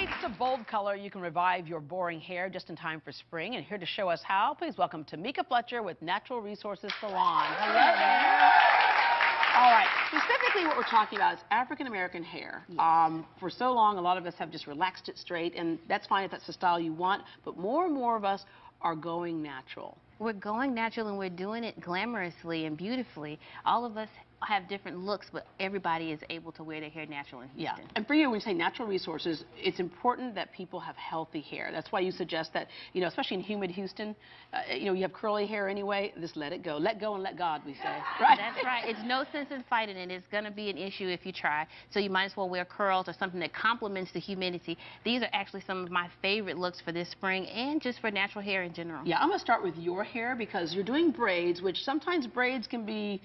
Thanks to Bold Color, you can revive your boring hair just in time for spring. And here to show us how, please welcome Tamika Fletcher with Natural Resources Salon. Hello there. All right, specifically what we're talking about is African-American hair. Yes. For so long, a lot of us have just relaxed it straight, and that's fine if that's the style you want, but more and more of us are going natural. We're going natural, and we're doing it glamorously and beautifully. All of us have different looks, but everybody is able to wear their hair natural in Houston. Yeah, and for you, when you say natural resources, it's important that people have healthy hair. That's why you suggest that, you know, especially in humid Houston, you know, you have curly hair anyway, just let it go. Let go and let God, we say. Right? That's right. It's no sense in fighting it. It's going to be an issue if you try. So you might as well wear curls or something that complements the humidity. These are actually some of my favorite looks for this spring and just for natural hair in general. Yeah, I'm going to start with your hair because you're doing braids, which sometimes braids can be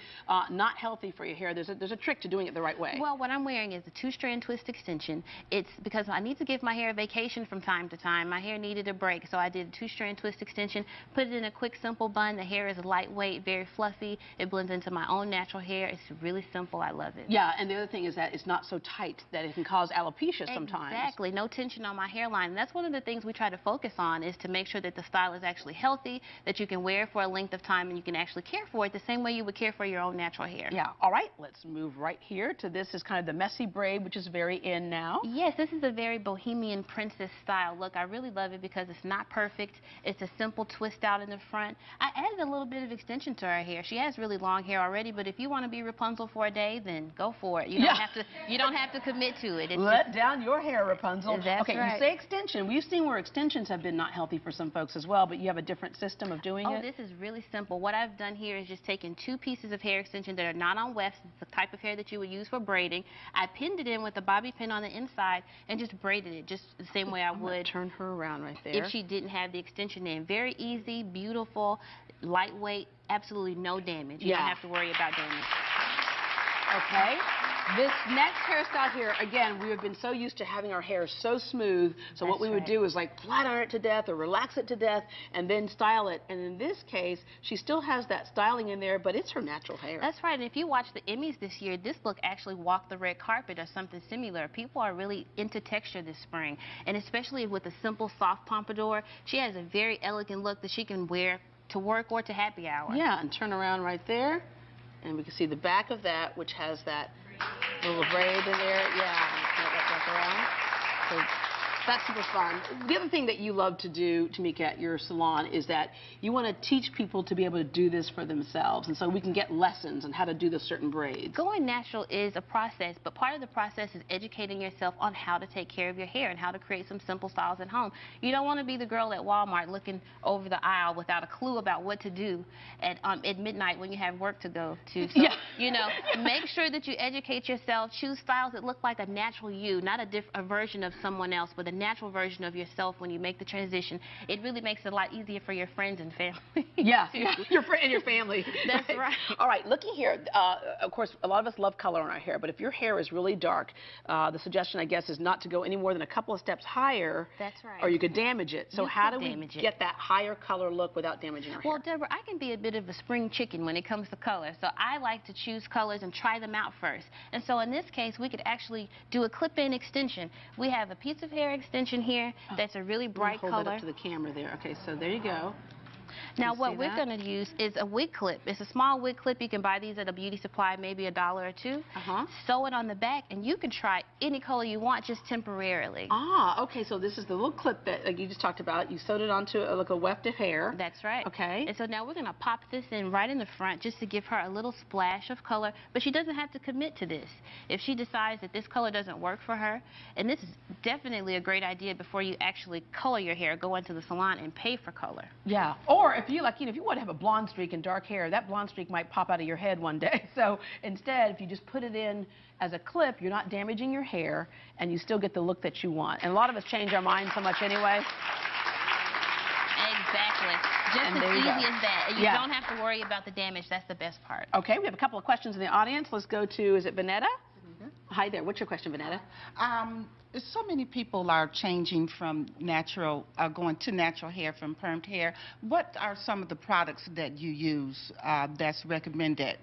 not healthy for your hair. There's a trick to doing it the right way. Well, what I'm wearing is a 2-strand twist extension. It's because I need to give my hair a vacation from time to time. My hair needed a break, so I did a 2-strand twist extension, put it in a quick, simple bun. The hair is lightweight, very fluffy. It blends into my own natural hair. It's really simple. I love it. Yeah, and the other thing is that it's not so tight that it can cause alopecia sometimes. Exactly. No tension on my hairline. And that's one of the things we try to focus on, is to make sure that the style is actually healthy, that you can wear it for a length of time, and you can actually care for it the same way you would care for your own natural hair. Yeah. All right, let's move right here to this is kind of the messy braid, which is very in now. Yes, this is a very bohemian princess style look. I really love it because it's not perfect. It's a simple twist out in the front. I added a little bit of extension to her hair. She has really long hair already, but if you want to be Rapunzel for a day, then go for it. You don't have to commit to it. Let down your hair, Rapunzel. That's okay, right. You say extension. We've seen where extensions have been not healthy for some folks as well, but you have a different system of doing it? Oh, this is really simple. What I've done here is just taken 2 pieces of hair extension that are not on wefts. It's the type of hair that you would use for braiding. I pinned it in with a bobby pin on the inside and just braided it just the same way I would. Turn her around right there. If she didn't have the extension in. Very easy, beautiful, lightweight, absolutely no damage. You don't have to worry about damage. Okay. This next hairstyle here, again, we have been so used to having our hair so smooth, so what we would do is like flat iron it to death or relax it to death and then style it. And in this case, she still has that styling in there, but it's her natural hair. That's right. And if you watch the Emmys this year, this look actually walked the red carpet or something similar. People are really into texture this spring, and especially with a simple soft pompadour, she has a very elegant look that she can wear to work or to happy hour. Yeah, and turn around right there, and we can see the back of that, which has that little braid in there. Yeah, so that's super fun. The other thing that you love to do, Tamika, at your salon is that you want to teach people to be able to do this for themselves, and so we can get lessons on how to do the certain braids. Going natural is a process, but part of the process is educating yourself on how to take care of your hair and how to create some simple styles at home. You don't want to be the girl at Walmart looking over the aisle without a clue about what to do at midnight when you have work to go to. So, you know, make sure that you educate yourself. Choose styles that look like a natural you, not a version of someone else, but a natural version of yourself when you make the transition. It really makes it a lot easier for your friends and family. Yeah, your friend and your family. That's right. All right, looking here, of course, a lot of us love color in our hair, but if your hair is really dark, the suggestion, I guess, is not to go any more than a couple of steps higher. That's right. Or you could damage it. So how do we get that higher color look without damaging our hair? Well, Deborah, I can be a bit of a spring chicken when it comes to color, so I like to choose colors and try them out first. And so in this case, we could actually do a clip-in extension. We have a piece of hair extension here that's a really bright color. Hold it up to the camera there. Okay, so there you go. Now what we're going to use is a wig clip. It's a small wig clip. You can buy these at a beauty supply, maybe $1 or $2. Sew it on the back, and you can try any color you want, just temporarily. Ah, okay. So this is the little clip that like you just talked about. You sewed it onto like a weft of hair. That's right. Okay. And so now we're going to pop this in right in the front just to give her a little splash of color, but she doesn't have to commit to this. If she decides that this color doesn't work for her, and this is definitely a great idea before you actually color your hair, go into the salon and pay for color. Yeah. Or if you if you want to have a blonde streak and dark hair, that blonde streak might pop out of your head one day. So instead, if you just put it in as a clip, you're not damaging your hair, and you still get the look that you want. And a lot of us change our minds so much anyway. Exactly. Just as easy as that. And you don't have to worry about the damage. That's the best part. Okay, we have a couple of questions in the audience. Let's go to, is it Vanetta? Hi there. What's your question, Vanetta? So many people are changing from going to natural hair from permed hair. What are some of the products that you use that's recommended?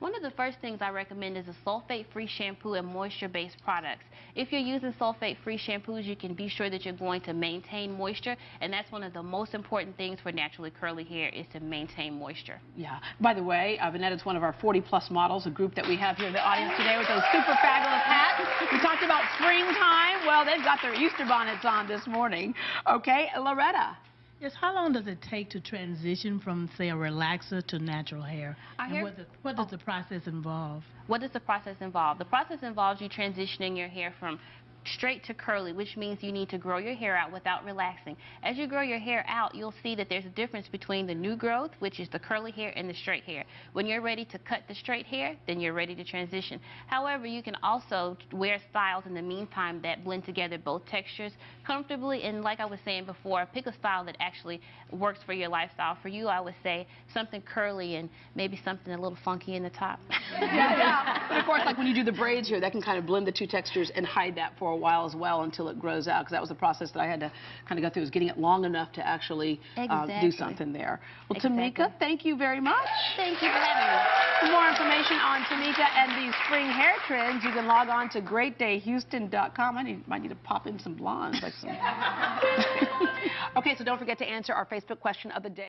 One of the first things I recommend is a sulfate-free shampoo and moisture-based products. If you're using sulfate-free shampoos, you can be sure that you're going to maintain moisture, and that's one of the most important things for naturally curly hair is to maintain moisture. Yeah. By the way, Vanetta's one of our 40-plus models, a group that we have here in the audience today with those super fabulous hats. We talked about springtime. Well, they've got their Easter bonnets on this morning. Okay, Loretta. Yes, how long does it take to transition from, say, a relaxer to natural hair? And what does the process involve? What does the process involve? The process involves you transitioning your hair from straight to curly, which means you need to grow your hair out without relaxing. As you grow your hair out, you'll see that there's a difference between the new growth, which is the curly hair, and the straight hair. When you're ready to cut the straight hair, then you're ready to transition. However, you can also wear styles in the meantime that blend together both textures comfortably, and like I was saying before, pick a style that actually works for your lifestyle. For you, I would say something curly and maybe something a little funky in the top. Yeah. But of course, like when you do the braids here, that can kind of blend the two textures and hide that for a while as well until it grows out, because that was the process that I had to kind of go through, was getting it long enough to actually do something there. Well, Tamika, thank you very much. Thank you for having me. For more information on Tamika and these spring hair trends, you can log on to greatdayhouston.com. I might need to pop in some blondes. Like some... Okay, so don't forget to answer our Facebook question of the day.